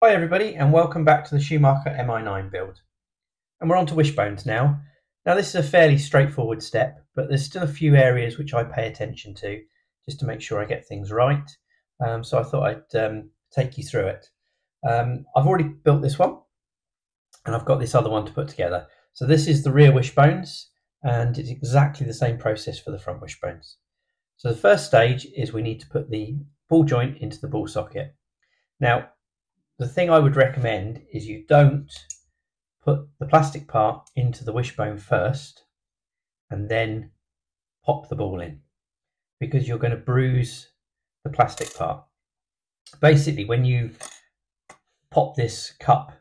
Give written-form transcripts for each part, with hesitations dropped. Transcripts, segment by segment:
Hi everybody and welcome back to the Schumacher Mi9 build. And we're on to Wishbones now. Now this is a fairly straightforward step, but there's still a few areas which I pay attention to just to make sure I get things right. So I thought I'd take you through it. I've already built this one and I've got this other one to put together. So this is the rear Wishbones and it's exactly the same process for the front Wishbones. So the first stage is we need to put the ball joint into the ball socket. Now the thing I would recommend is you don't put the plastic part into the wishbone first and then pop the ball in, because you're going to bruise the plastic part. Basically, when you pop this cup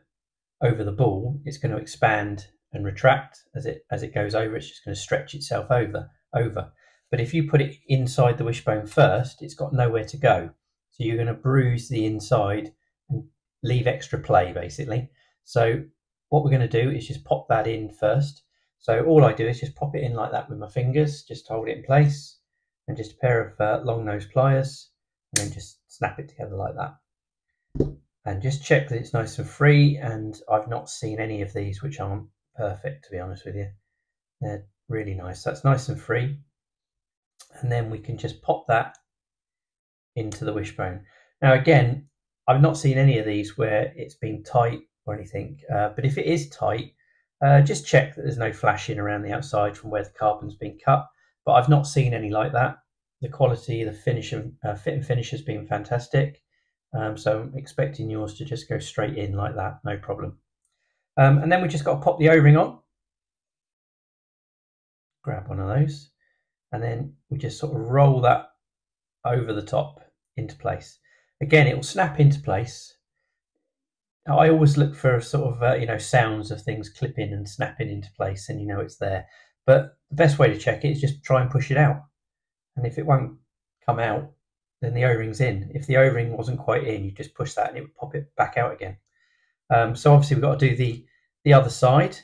over the ball, it's going to expand and retract as it goes over. It's just going to stretch itself over. But if you put it inside the wishbone first, it's got nowhere to go. So you're going to bruise the inside and leave extra play, basically. So what we're going to do is just pop that in first. So all I do is just pop it in like that with my fingers, just hold it in place, and just a pair of long nose pliers, and then just snap it together like that. And just check that it's nice and free, and I've not seen any of these which aren't perfect, to be honest with you. They're really nice. That's nice and free. And then we can just pop that into the wishbone. Now again, I've not seen any of these where it's been tight or anything, but if it is tight, just check that there's no flashing around the outside from where the carbon's been cut. But I've not seen any like that. The quality, the finish, fit and finish has been fantastic. So I'm expecting yours to just go straight in like that, no problem. And then we just got to pop the O-ring on. Grab one of those, and then we just sort of roll that over the top into place. Again, it will snap into place. I always look for sort of sounds of things clipping and snapping into place, and it's there. But the best way to check it is just try and push it out. And if it won't come out, then the O-ring's in. If the O-ring wasn't quite in, you just push that and it would pop it back out again. So obviously we've got to do the other side.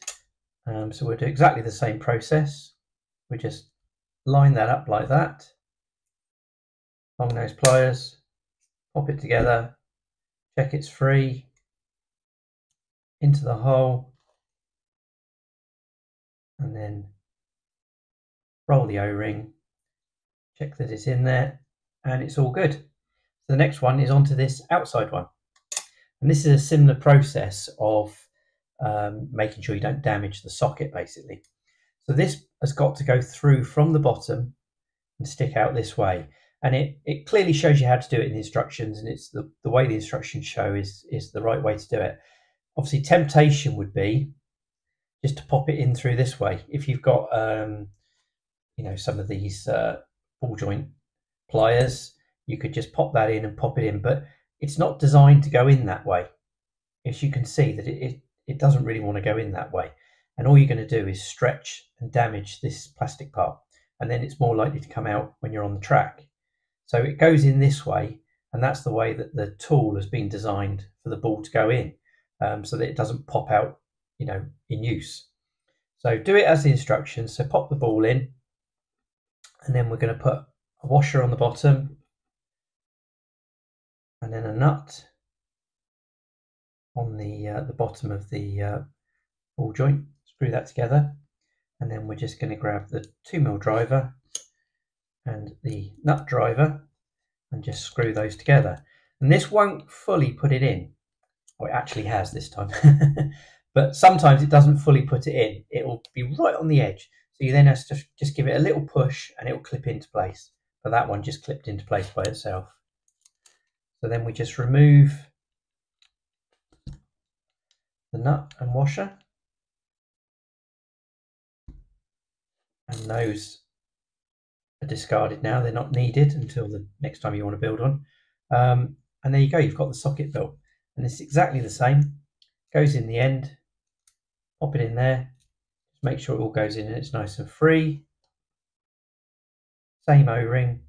So we'll do exactly the same process. We just line that up like that. Long nose pliers, pop it together, check it's free, into the hole, and then roll the O-ring, check that it's in there, and it's all good. So the next one is onto this outside one. And this is a similar process of making sure you don't damage the socket, basically. So this has got to go through from the bottom and stick out this way. And it clearly shows you how to do it in the instructions, and it's the way the instructions show is the right way to do it. Obviously, temptation would be just to pop it in through this way. If you've got some of these ball joint pliers, you could just pop that in and pop it in, but it's not designed to go in that way. As you can see that it doesn't really want to go in that way, and all you're going to do is stretch and damage this plastic part, and then it's more likely to come out when you're on the track. So it goes in this way, and that's the way that the tool has been designed for the ball to go in, so that it doesn't pop out in use. So do it as the instructions. So pop the ball in, and then we're going to put a washer on the bottom, and then a nut on the bottom of the ball joint. Screw that together, and then we're just going to grab the 2mm driver and the nut driver and just screw those together. And this won't fully put it in. Oh, it actually has this time. But sometimes it doesn't fully put it in. It will be right on the edge. So you then have to just give it a little push and it will clip into place. But that one just clipped into place by itself. So then we just remove the nut and washer. And those are discarded now. They're not needed until the next time you want to build one. And there you go. You've got the socket built. And it's exactly the same. Goes in the end. Pop it in there. Just make sure it all goes in and it's nice and free. Same O-ring.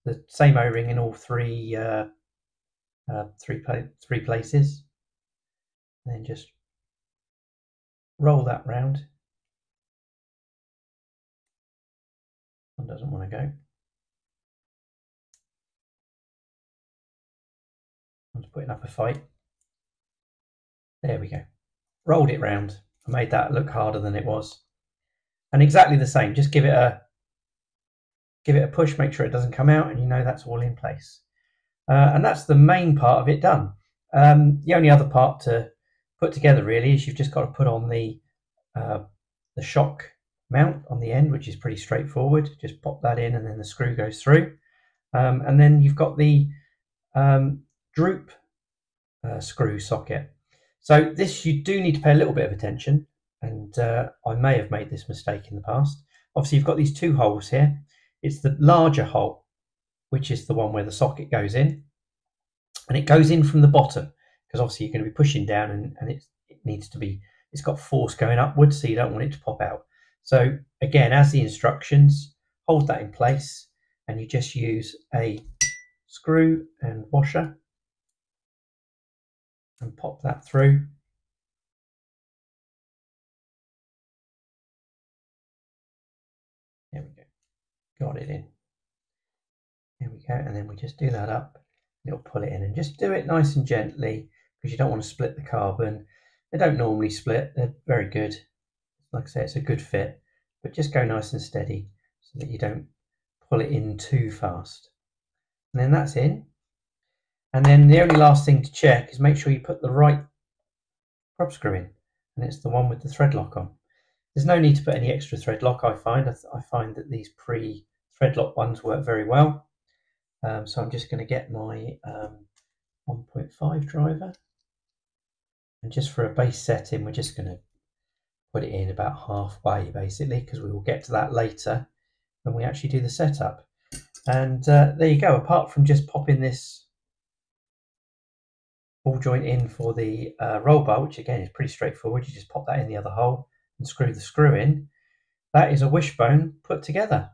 The same O-ring in all three places. And then just roll that round. One doesn't want to go. One's putting up a fight. There we go. Rolled it round. I made that look harder than it was. And exactly the same, just give it a push, make sure it doesn't come out, and you know that's all in place. And that's the main part of it done. The only other part to put together really is you've just got to put on the shock mount on the end, which is pretty straightforward. Just pop that in and then the screw goes through. And then you've got the droop screw socket. So this you do need to pay a little bit of attention, and I may have made this mistake in the past. Obviously you've got these two holes here. It's the larger hole, which is the one where the socket goes in, and it goes in from the bottom, because obviously you're going to be pushing down, and it needs to be, it's got force going upwards, so you don't want it to pop out. So again, as the instructions, hold that in place, and you just use a screw and washer and pop that through. There we go, got it in. There we go, and then we just do that up, and it'll pull it in, and just do it nice and gently, because you don't want to split the carbon. They don't normally split, they're very good. Like I say, it's a good fit, but just go nice and steady so that you don't pull it in too fast. And then that's in. And then the only last thing to check is make sure you put the right prop screw in, and it's the one with the thread lock on. There's no need to put any extra thread lock, I find. I find that these pre-thread lock ones work very well. So I'm just going to get my 1.5 driver, and just for a base setting, we're just going to put it in about halfway, basically, because we will get to that later when we actually do the setup. And there you go. Apart from just popping this ball joint in for the roll bar, which again is pretty straightforward, you just pop that in the other hole and screw the screw in. That is a Wishbone put together.